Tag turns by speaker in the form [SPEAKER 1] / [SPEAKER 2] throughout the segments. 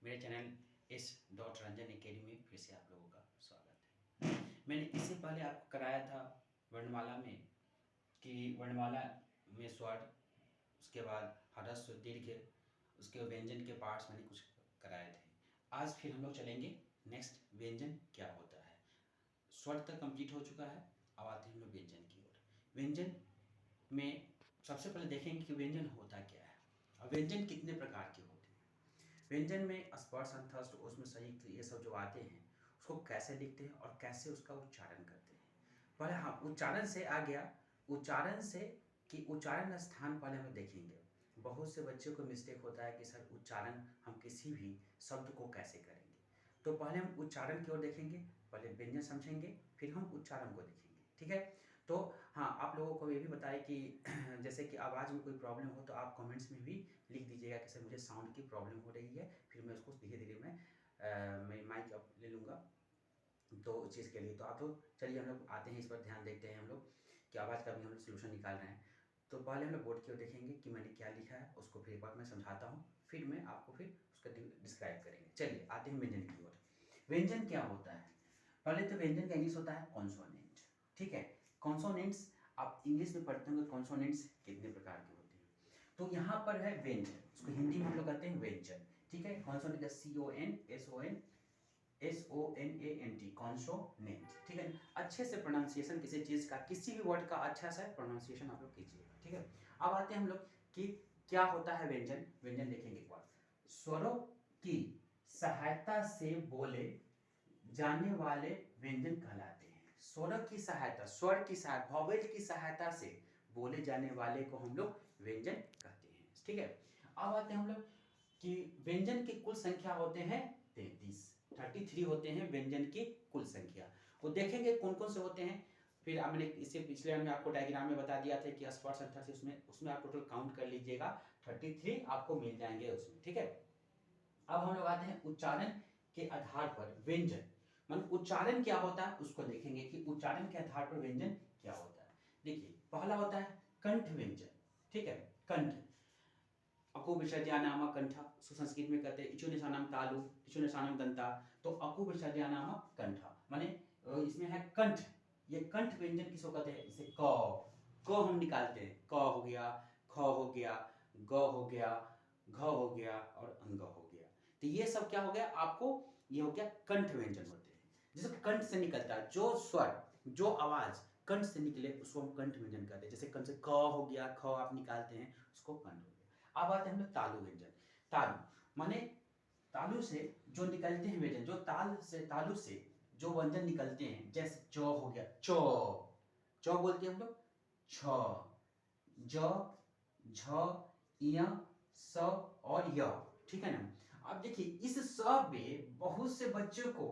[SPEAKER 1] मेरे चैनल इस dot Ranjan academy में फिर से आप लोगों का स्वागत है। मैंने इससे पहले आपको कराया था वर्णमाला में कि वर्णमाला में स्वर, उसके बाद ह्रस्व दीर्घ, उसके व्यंजन के पार्ट्स मैंने कुछ कराए थे। आज फिर हम लोग चलेंगे नेक्स्ट व्यंजन क्या होता है। स्वर तक कंप्लीट हो चुका है, अब आते हैं हम लोग व्यंजन की ओर। व्यंजन में सबसे पहले देखेंगे कि व्यंजन होता क्या है और व्यंजन कितने प्रकार के होते हैं। व्यंजन में स्पर्श, अंतस्थ, उसमें संयुक्त, ये सब जो आते हैं उसको कैसे लिखते हैं और कैसे उसका उच्चारण करते हैं। पहले हाँ, उच्चारण से आ गया। उच्चारण से कि उच्चारण स्थान पहले हम देखेंगे। बहुत से बच्चों को मिस्टेक होता है कि सर उच्चारण हम किसी भी शब्द को कैसे करेंगे। तो पहले हम उच्चारण की ओर देखेंगे, पहले व्यंजन समझेंगे, फिर हम उच्चारण को देखेंगे। ठीक है। तो हाँ, आप लोगों को ये भी बताएं कि जैसे कि आवाज़ में कोई प्रॉब्लम हो तो आप कमेंट्स में भी लिख दीजिएगा कि सर मुझे साउंड की प्रॉब्लम हो रही है, फिर मैं उसको धीरे धीरे मैं माइक अप ले लूँगा तो उस चीज़ के लिए। तो आप लोग चलिए हम लोग आते हैं, इस पर ध्यान देते हैं हम लोग कि आवाज़ का भी हम लोग सोल्यूशन निकाल रहे हैं। तो पहले हम लोग बोर्ड की ओर देखेंगे कि मैंने क्या लिखा है, उसको फिर एक बार मैं समझाता हूँ, फिर मैं आपको फिर उसका डिस्क्राइब करेंगे। चलिए आते हैं व्यंजन की ओर। व्यंजन क्या होता है? पहले तो व्यंजन का इंग्लिश होता है कॉन्सोनेंट। ठीक है। कॉन्सोनेंट्स आप इंग्लिश में पढ़ते होंगे, कॉन्सोनेंट्स कितने प्रकार के होते हैं। तो यहाँ पर है व्यंजन, उसको हिंदी में हम लोग कहते हैं व्यंजन। ठीक है। कॉन्सोनेंट का CONSONANT, कॉन्सोनेंट। ठीक है। अच्छे से प्रोनाउंसिएशन किसी चीज़ का, किसी भी वर्ड का अच्छा सा प्रोनाउंसिएशन आप लोग कीजिएगा। ठीक है। अब आते हैं हम लोग कि क्या होता है व्यंजन। व्यंजन देखेंगे एक बार। स्वरों की सहायता से बोले जाने वाले व्यंजन कहलाते हैं। स्वर की सहायता, स्वर की सहायता, वॉवेल की सहायता से बोले जाने वाले को हम लोग व्यंजन कहते हैं। ठीक है। अब आते हैं हम लोग कि व्यंजन की कुल संख्या होते हैं 33 होते हैं व्यंजन की कुल संख्या। वो देखेंगे कौन कौन से होते हैं। फिर मैंने इससे पिछले में आपको डायग्राम में बता दिया था कि स्पर्श संख्या से उसमें आप टोटल काउंट कर लीजिएगा, 33 आपको मिल जाएंगे उसमें। ठीक है। अब हम लोग आते हैं उच्चारण के आधार पर व्यंजन, मतलब उच्चारण क्या होता है उसको देखेंगे कि उच्चारण के आधार पर व्यंजन क्या होता है। देखिए पहला होता है कंठ व्यंजन। ठीक है। कंठ, अकु विसर्जयानाम कंठ, संस्कृत में कहते हैं इचु निशानम तालु, इचु निशानम दंता। तो अकु विसर्जयानाम कंठ माने इसमें है कंठ। ये कंठ व्यंजन किसको कहते हैं? जैसे क हम निकालते हैं, क हो गया, ख हो गया, ग हो गया, घ हो गया और अंग हो गया। तो ये सब क्या हो गया आपको, ये हो गया कंठ व्यंजन होते हैं। जैसे कंठ से निकलता है जो स्वर, जो आवाज कंठ से निकले उसको हम कंठ व्यंजन कहते हैं। जैसे कंठ से क हो गया, ख आप निकालते हैं उसको कंठ हो गया। अब आते हैं हम लोग तालु व्यंजन। तालु माने तालु से जो निकलते हैं व्यंजन, जो तालु से जो व्यंजन निकलते हैं, जैसे च हो गया, च बोलते हैं हम लोग, छ, ज, झ, य, स और य। ठीक है ना। अब देखिए इस स में बहुत से बच्चों को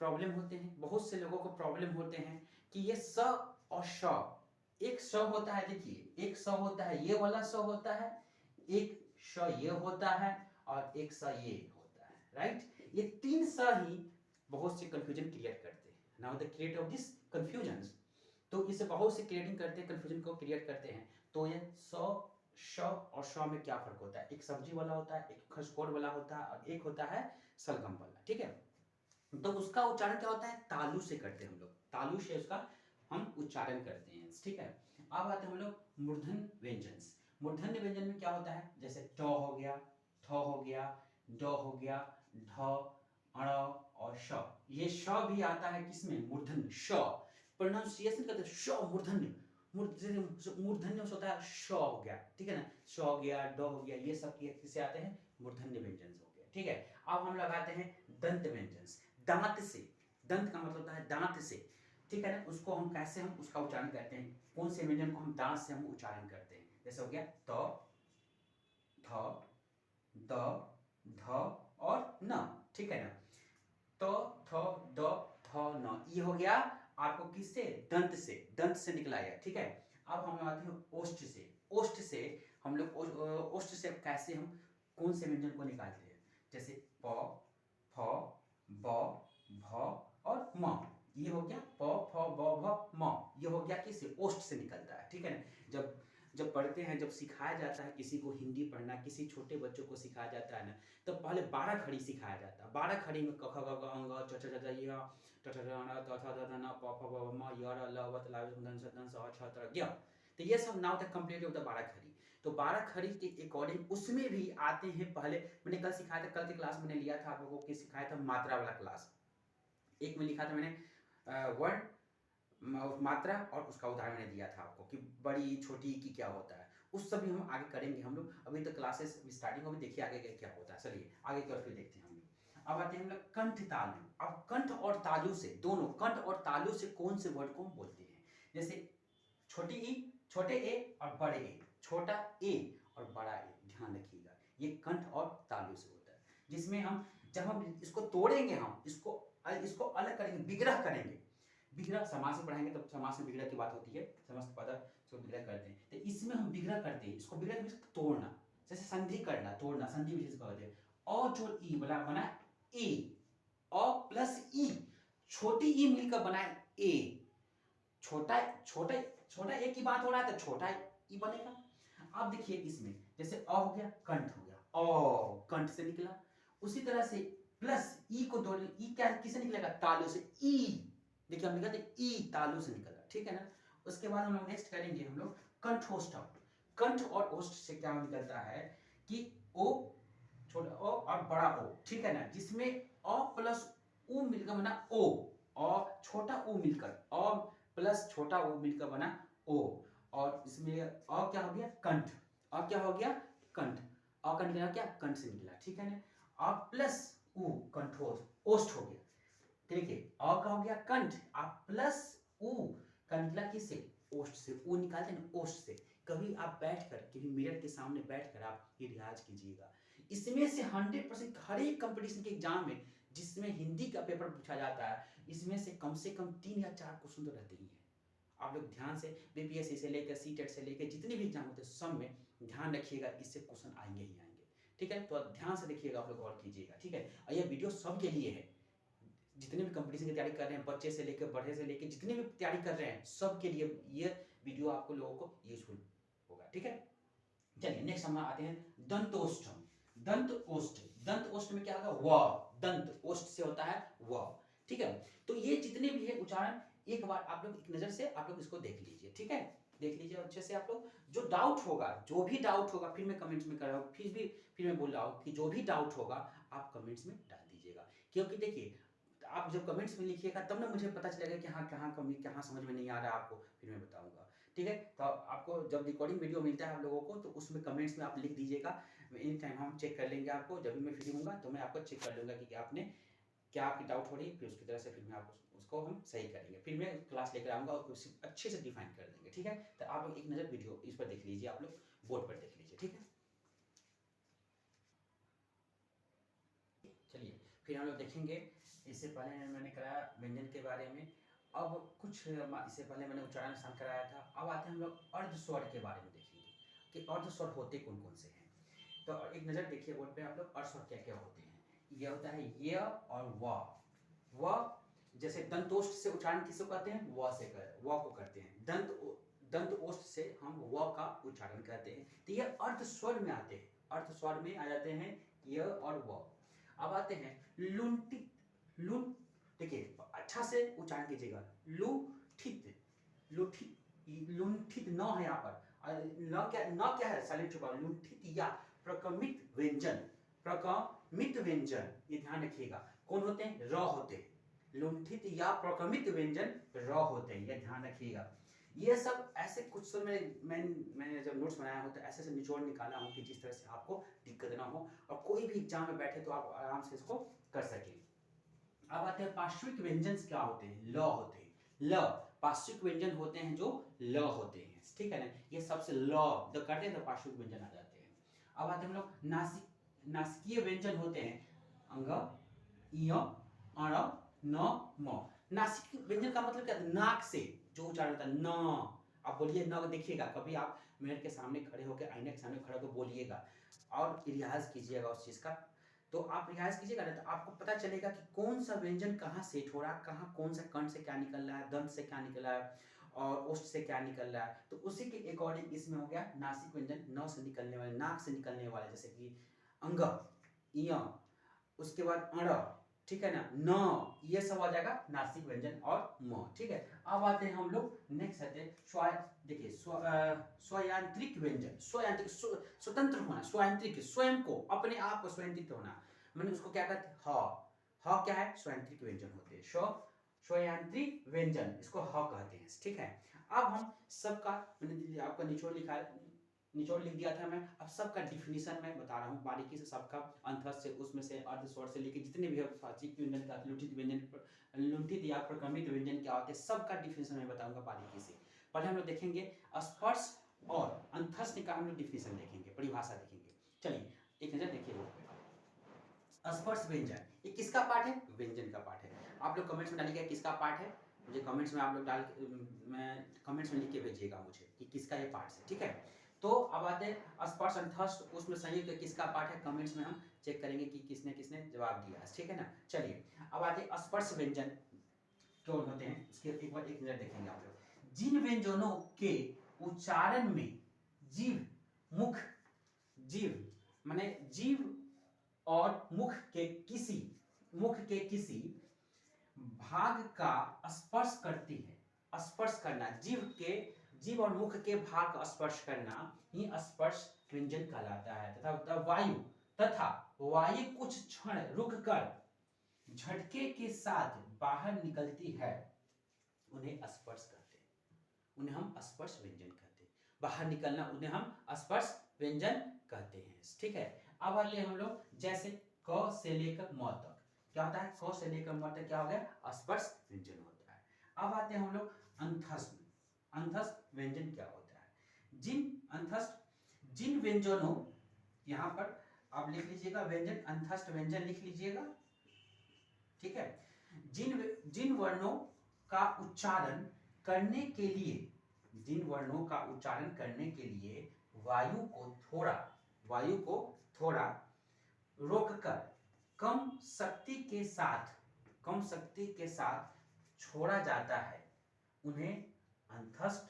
[SPEAKER 1] प्रॉब्लम होते हैं, बहुत से लोगों को प्रॉब्लम होते हैं कि ये स और श, एक स होता है, देखिए एक स होता है, ये वाला स होता है, एक श ये होता है और एक स ये होता है। राइट। ये तीन स ही बहुत से कंफ्यूजन क्रिएट करते हैं। Now the create of this confusion, तो इसे बहुत से क्रिएटिंग करते हैं, कंफ्यूजन को क्रिएट करते हैं। तो ये स, श और श में क्या फर्क होता है? एक सब्जी वाला होता है, एक खसखोर वाला होता है और एक होता है सलगम वाला। ठीक है। तो उसका उच्चारण क्या होता है? तालु से करते हैं हम लोग, तालु से उसका हम उच्चारण करते हैं। ठीक है। अब आते हैं हम लोग मूर्धन्य व्यंजन। मूर्धन्य व्यंजन में क्या होता है? जैसे ट हो गया, थ हो गया, ड हो गया, ढ, अण और श। ये श भी आता है किसमें? मूर्धन्य। श प्रोनाउंसिएशन करते हैं श, मूर्धन्य। मूर्धन्य होता है श हो गया। ठीक है ना। श हो गया, ड हो गया, ये सब किससे आते हैं? मूर्धन्य व्यंजन हो गया। ठीक है। अब हम लगाते हैं दंत व्यंजन। दांत से, दंत का मतलब होता है दांत से। ठीक है ना। उसको हम कैसे हम उसका उच्चारण करते हैं, कौन से व्यंजन को हम दांत से हम उच्चारण करते हैं? जैसे हो गया त, थ, द, ध और न। ठीक है ना। त, थ, द, थ, न, ये हो गया आपको किससे? दंत से, दंत से निकला है। ठीक है। अब हम आते हैं ओष्ठ से। ओष्ठ से हम लोग ओष्ठ से कैसे हम कौन से व्यंजन को निकालते हैं? जैसे प, फ, ब, भ और म। ये हो गया प, फ, ब, भ, म। ये हो गया किससे? ओष्ठ से निकलता है। ठीक है ना। जब पढ़ते हैं, जब सिखाया जाता है किसी को हिंदी पढ़ना, किसी छोटे बच्चों को सिखाया जाता है ना, तो पहले 12 खड़ी सिखाया जाता है। 12 खड़ी में क ख ग घ ङ च छ ज ज य ट ठ ड ण त थ द ध न प फ ब भ म य र ल व त ल व द स छ त ज। तो ये सब नाउ तक कंप्लीट होता है 12 खड़ी। तो 12 खड़ी के अकॉर्डिंग उसमें भी आते हैं। पहले मैंने कल सिखाया था, कल की क्लास मैंने लिया था आप लोगों को सिखाया था मात्रा वाला क्लास। एक में लिखा था मैंने वर्ण मात्रा और उसका उदाहरण मैंने दिया था आपको कि बड़ी छोटी की क्या होता है। उस सब भी हम आगे करेंगे हम लोग। अभी तो क्लासेस स्टार्टिंग हो, देखिए आगे क्या होता है। चलिए आगे की ओर फिर देखते हैं हम लोग। अब आते हैं हम लोग कंठ तालु। अब कंठ और तालु से, दोनों कंठ और तालु से कौन से वर्ड को हम बोलते हैं। जैसे छोटी ई, छोटे ए और बड़े ए, छोटा ए और बड़ा ए, ध्यान रखिएगा ये कंठ और तालु से होता है। जिसमें हम जब हम इसको तोड़ेंगे, हम इसको अलग करेंगे, विग्रह करेंगे। विग्रह समाज से पढ़ाएंगे तो समाज में विग्रह की बात होती है, समस्त पद इसको विग्रह करते हैं। तो इसमें हम विग्रह करते हैं, इसको विग्रह तोड़ना, जैसे संधि करना, तोड़ना, संधि विशेष कहते हैं। और जो ई वाला बना ए, और प्लस ई, छोटी ई मिलकर बना ए। छोटा छोटा छोटा ए की बात हो रहा है तो छोटा ई बनेगा। अब देखिए इसमें जैसे अ हो गया, कंठ हो गया, अ कंठ से निकला। उसी तरह से प्लस ई को जोड़, ई क्या किसे निकलेगा, तालु से। ई देखिए हम लिखा था ई तालु से निकला, ठीक है ना। उसके बाद हम लोग नेक्स्ट करेंगे हम लोग कंठोष्ठम। कंठ और ओष्ठ से क्या निकलता है कि ओ, छोटा ओ और बड़ा ओ, ठीक है ना। जिसमें अ प्लस उ मिलकर बना ओ, और छोटा उ मिलकर अ प्लस छोटा उ मिलकर बना ओ। और इसमें अ क्या हो गया, कंठ। अ क्या हो गया, कंठ। अ का निकला क्या, कंठ से निकला, ठीक है ना। अ प्लस उ कंठोष, ओष्ठ हो गया। देखिए अ का हो गया कंठ, आप प्लस उ का निकला किससे, ओष्ठ से। उ निकालते हैं ओष्ठ से। कभी आप बैठकर, कभी मिरर के सामने बैठकर आप ये रियाज कीजिएगा। इसमें से 100% हर एक कंपटीशन के एग्जाम में जिसमें हिंदी का पेपर पूछा जाता है, इसमें से कम 3 या 4 क्वेश्चन तो रहते ही हैं। आप लोग ध्यान से बीपीएससी से लेकर सीटेट से लेकर जितने भी एग्जाम होते हैं सब में ध्यान रखिएगा, इससे क्वेश्चन आएंगे ही आएंगे, ठीक है। तो ध्यान से देखिएगा, आप लोग और कीजिएगा, ठीक है। और यह वीडियो सबके लिए है, जितने भी कंपटीशन की तैयारी कर रहे हैं, बच्चे से लेकर बड़े से लेकर जितने भी तैयारी कर रहे हैं, सबके लिए ये वीडियो आपको लोगों को यूजफुल होगा, ठीक है। चलिए नेक्स्ट हम आते हैं दंतोष्ठम। दंत ओष्ठ, दंत ओष्ठ में क्या होगा, व, दंत ओष्ठ से होता है व, ठीक है। तो ये जितने भी है उच्चारण, एक बार आप लोग एक नजर से आप लोग इसको देख लीजिए, ठीक है। देख लीजिए अच्छे से आप लोग। जो डाउट होगा, जो भी डाउट होगा, फिर मैं कमेंट्स में कर रहा हूँ, फिर मैं बोल रहा हूँ कि जो भी डाउट होगा आप कमेंट्स में डाल दीजिएगा। क्योंकि देखिए आप जब कमेंट्स में लिखिएगा तब ना मुझे पता चलेगा कि हाँ कहाँ कमी, कहाँ समझ में नहीं आ रहा है आपको, फिर मैं बताऊंगा, ठीक है। तो आपको जब रिकॉर्डिंग वीडियो मिलता है आप लोगों को, तो उसमें कमेंट्स में आप लिख दीजिएगा। एनी टाइम हम चेक कर लेंगे आपको, जब भी मैं फ्री हूँगा तो मैं आपको चेक कर लूँगा कि आपने क्या आपकी डाउट हो रही है, फिर उसकी तरह से फिर मैं आपको उसको हम सही करेंगे। फिर मैं क्लास लेकर आऊँगा और अच्छे से डिफाइन कर देंगे, ठीक है। तो आप लोग एक नज़र वीडियो इस पर देख लीजिए, आप लोग बोर्ड पर देख लीजिए, ठीक है। चलिए फिर हम लोग देखेंगे। इससे पहले मैंने कराया व्यंजन के बारे में। अब कुछ इससे पहले मैंने उच्चारण आसान कराया था। अब आते हैं हम लोग अर्ध स्वर के बारे में देखेंगे कि अर्ध स्वर होते कौन कौन से हैं। तो एक नज़र देखिए बोर्ड पे आप लोग, अर्ध स्वर क्या क्या होते हैं। ये होता है य और व। जैसे दंतोष्ठ से उच्चारण किसको कहते हैं, व को करते हैं। दंत ओष्ठ से हम व का उच्चारण करते हैं। तो ये अर्ध स्वर में आते हैं, अर्ध स्वर में आ जाते हैं य और व। अब आते हैं लुंठित। लुन देखिए अच्छा से उच्चारण कीजिएगा, लुठित, लुठित, लुंठित न है यहाँ पर। न क्या है, साइलेंट छुपा, लुंठित या प्रकमित व्यंजन, प्रकमित व्यंजन, ये ध्यान रखिएगा। कौन होते हैं, र होते हैं। लुंठित या प्रकमित व्यंजन र होते हैं, ये ध्यान रखिएगा। ये सब ऐसे कुछ तो मैंने जब नोट्स बनाया हो तो ऐसे से निचोड़ निकाला हूँ कि जिस तरह से आपको दिक्कत ना हो और कोई भी एग्जाम में बैठे तो आप आराम से इसको कर सकें। अब आते हैं पार्श्विक व्यंजन क्या होते हैं, ल होते हैं। ल पार्श्विक व्यंजन होते हैं जो ल होते हैं, ठीक है ना। ये सबसे ल जब करते हैं तो पार्श्विक व्यंजन आ जाते हैं। अब आते हैं हम लोग नासिकीय व्यंजन होते हैं, अंग, इय, अण, न, म। नासिक व्यंजन का मतलब क्या है, नाक से जो उच्चारण होता है, न। आप बोलिए न, देखिएगा कभी आप मिरर के सामने खड़े होकर, आईने के सामने खड़े होकर बोलिएगा और रियाज कीजिएगा उस चीज का। तो आप रियाज कीजिएगा ना तो आपको पता चलेगा कि कौन सा व्यंजन कहाँ सेट हो रहा है, कहाँ कौन सा कंठ से क्या निकल रहा है, दंत से क्या निकल रहा है। और ओष्ठ से क्या निकल रहा है, तो उसी के अकॉर्डिंग इसमें हो गया नासिक व्यंजन, नौ से निकलने वाले, नाक से निकलने वाले, जैसे कि अंग, इय, उसके बाद अण, ठीक है ना, न, ये सब आ जाएगा नासिक व्यंजन और म, ठीक है। अब आते हैं हम लोग नेक्स्ट आते हैं देखिए स्वयांत्रिक व्यंजन, स्वयांत्रिक स्वतंत्र होना, स्वयांत्रिक स्वयं को, अपने आप को स्वयंत्रित होना, मैंने उसको क्या कहते हैं, ह क्या है, स्वयांत्रिक व्यंजन होते हैं, स्वयांत्रिक व्यंजन, इसको ह कहते हैं, ठीक है। अब हम सबका, मैंने आपका निचोड़ लिखा है, निचोड़ लिख दिया था मैं, अब सबका डिफिनीशन मैं बता रहा हूँ बारीकी से, सबका अंतस्थ से, उसमें से अर्ध स्वर से लेके जितने भी वाचिक व्यंजन का, लुठित व्यंजन, लुठित या प्रक्रमित व्यंजन क्या होते हैं, सबका डिफिनीशन मैं बताऊंगा बारीकी से। पहले हम लोग देखेंगे स्पर्श और अंतस्थ का, हम लोग डिफिनीशन देखेंगे, परिभाषा देखेंगे। चलिए एक नजर देखिए, स्पर्श व्यंजन ये किसका पार्ट है, व्यंजन का पार्ट है। आप लोग कमेंट्स में डालिएगा किसका पार्ट है, मुझे कमेंट्स में आप लोग मैं कमेंट्स में लिख के भेजिएगा मुझे कि किसका ये पार्ट है, ठीक है। तो अब आते हैं स्पर्श अंतस्थ, उसमें संयुक्त किसका पार्ट है, कमेंट्स में हम चेक करेंगे कि किसने किसने जवाब दिया है, ठीक है ना। चलिए अब आते हैं स्पर्श व्यंजन कौन होते हैं, उसके एक बार एक नजर देखेंगे आप लोग। जिन व्यंजनों के उच्चारण में जीव, मुख, जीव माने जीव और मुख के किसी भाग का स्पर्श करती है, स्पर्श करना, जीव और मुख के भाग का स्पर्श करना ही स्पर्श व्यंजन कहलाता है। तथा वायु कुछ क्षण रुककर झटके के साथ बाहर निकलती है, उन्हें स्पर्श कहते हैं, उन्हें हम स्पर्श व्यंजन कहते हैं। बाहर निकलना उन्हें हम स्पर्श व्यंजन कहते हैं, ठीक है। अब आते हैं हम लोग, जैसे क से लेकर म तक क्या होता है, क से लेकर म तक क्या हो गया, स्पर्श व्यंजन होता है। अब आते हैं हम लोग अंतस्थ, अंतस्थ व्यंजन क्या होता है, जिन व्यंजनों, यहां पर आप लिख लीजिएगा व्यंजन, अंतस्थ व्यंजन लिख लीजिएगा, ठीक है। जिन वर्णों का उच्चारण करने के लिए, जिन वर्णों का उच्चारण करने के लिए वायु को थोड़ा रोककर कम शक्ति के साथ छोड़ा जाता है, उन्हें अंतस्थ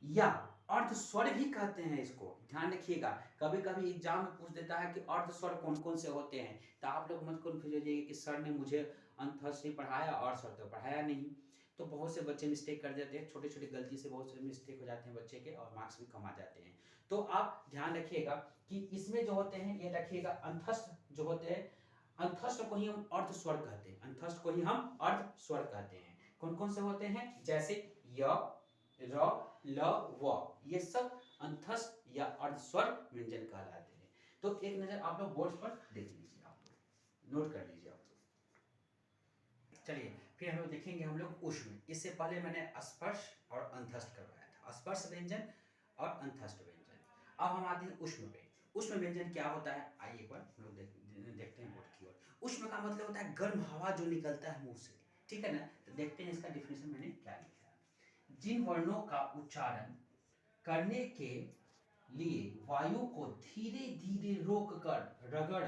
[SPEAKER 1] या अर्ध स्वर भी कहते हैं। इसको ध्यान रखिएगा, कभी कभी एग्जाम में पूछ देता है कि अर्ध स्वर कौन कौन से होते हैं, तो आप लोग मत कंफ्यूज हो जाइए कि सर ने मुझे अंतस्थ ही पढ़ाया और स्वर तो पढ़ाया नहीं। तो बहुत से बच्चे मिस्टेक कर देते हैं, छोटी छोटी गलती से बहुत से मिस्टेक हो जाते हैं बच्चे के, और मार्क्स भी कम आ जाते हैं। तो आप ध्यान रखिएगा कि इसमें जो होते हैं, ये रखिएगा अंतस्थ जो होते हैं, अंतस्थ को ही हम अर्ध स्वर कहते हैं, अंतस्थ को ही हम अर्ध स्वर कहते हैं। कौन कौन से होते हैं, जैसे य, र, ल, व, ये सब अंतस्थ या अर्ध स्वर व्यंजन कहलाते हैं। तो एक नजर आप लोग बोर्ड पर देख लीजिए, आप लोग नोट कर लीजिए आप लोग। चलिए फिर हम लोग देखेंगे हम लोग ऊष्म, इससे पहले मैंने स्पर्श और अंतस्थ करवाया था, स्पर्श व्यंजन और अंतस्थ व्यंजन। अब हम आते हैं ऊष्म पे। ऊष्म व्यंजन क्या होता है, आइए एक बार हम लोग देखते हैं बोर्ड की ओर। ऊष्म का मतलब होता है गर्म हवा जो निकलता है मुंह से, ठीक है ना। तो देखते हैं इसका डिफिनेशन मैंने क्या लिखा है। जिन वर्णों का उच्चारण करने के लिए वायु को धीरे धीरे रोककर रगड़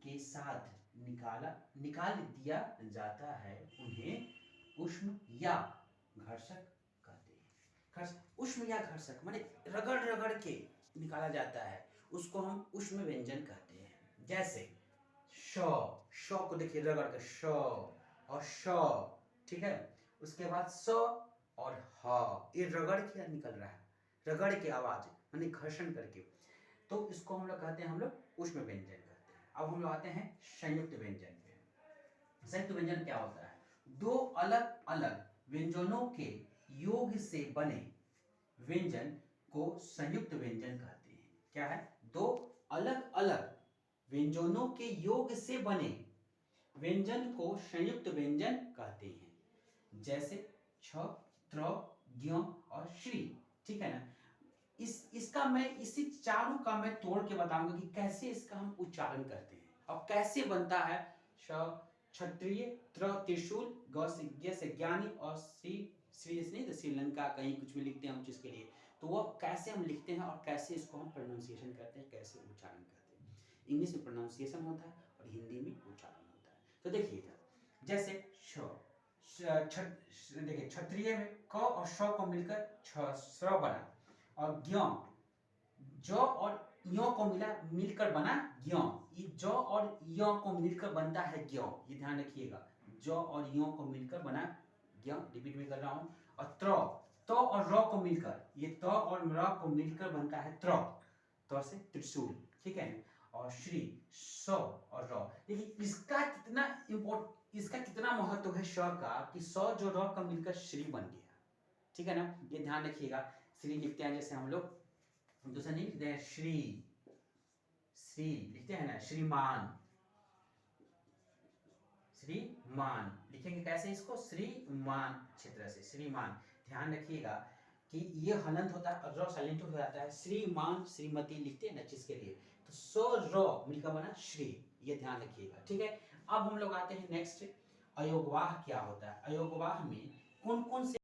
[SPEAKER 1] के साथ निकाल दिया जाता है, उन्हें उष्म या घर्षक कहते हैं। उष्म या घर्षक माने रगड़ रगड़ के निकाला जाता है, उसको हम उष्म व्यंजन कहते हैं। जैसे श को देखिए रगड़ कर श और श, ठीक है। उसके बाद स और ह, ये रगड़ के निकल रहा है, रगड़ के आवाज माने घर्षण करके, तो इसको हम लोग कहते हैं, हम लोग उष्म व्यंजन कहते हैं। अब हम लोग आते हैं संयुक्त व्यंजन पे। संयुक्त व्यंजन क्या होता है, दो अलग अलग व्यंजनों के योग से बने व्यंजन को संयुक्त व्यंजन कहते हैं। क्या है, दो अलग अलग व्यंजनों के योग से बने व्यंजन को संयुक्त व्यंजन कहते हैं। जैसे छ, त्र, ज्ञ और श्री, ठीक है ना। इसका मैं इसी चारों का मैं तोड़ के बताऊंगा कि कैसे इसका हम उच्चारण करते हैं और कैसे बनता है। क्षत्रिय, त्र त्रिशूल, ग से ज्ञानी और श्री नहीं तो श्रीलंका कहीं कुछ भी लिखते हैं हम चीज के लिए, तो वो कैसे हम लिखते हैं और कैसे इसको हम प्रोनाउंसिएशन करते हैं, कैसे उच्चारण करते हैं। इंग्लिश में प्रोनाउंसिएशन होता है और हिंदी में उच्चारण होता है। तो देखिएगा, जैसे देखिए क्षत्रिय में क और श को मिलकर श्र बना, और ज्ञ ज और य को मिलकर बना ज्ञ। ये ज और य को मिलकर बनता है ज्ञ, ये ध्यान रखिएगा। ज और य को मिलकर बना ज्ञ, रिपीट में कर रहा हूं। और त्र, त और र को मिलकर, ये त और र को मिलकर बनता है त्र, त से त्रिशूल, ठीक है। और श्री, स और र, देखिए इसका कितना महत्व है श का, कि स जो र का मिलकर श्री बन गया, ठीक है ना। ये ध्यान रखिएगा। श्री लिखते हैं जैसे हम लोग दूसरा नहीं लिखते हैं, श्री, श्री लिखते हैं ना, श्रीमान, श्रीमान लिखेंगे कैसे इसको, श्रीमान, अच्छी तरह से श्रीमान। ध्यान रखिएगा कि ये हलंत होता है, र साइलेंट हो जाता है, श्रीमान श्रीमती लिखते हैं ना चीज के लिए, तो सो र मिलकर बना श्री, ये ध्यान रखिएगा, ठीक है। अब हम लोग आते हैं नेक्स्ट, अयोगवाह क्या होता है। अयोगवाह में कौन कौन से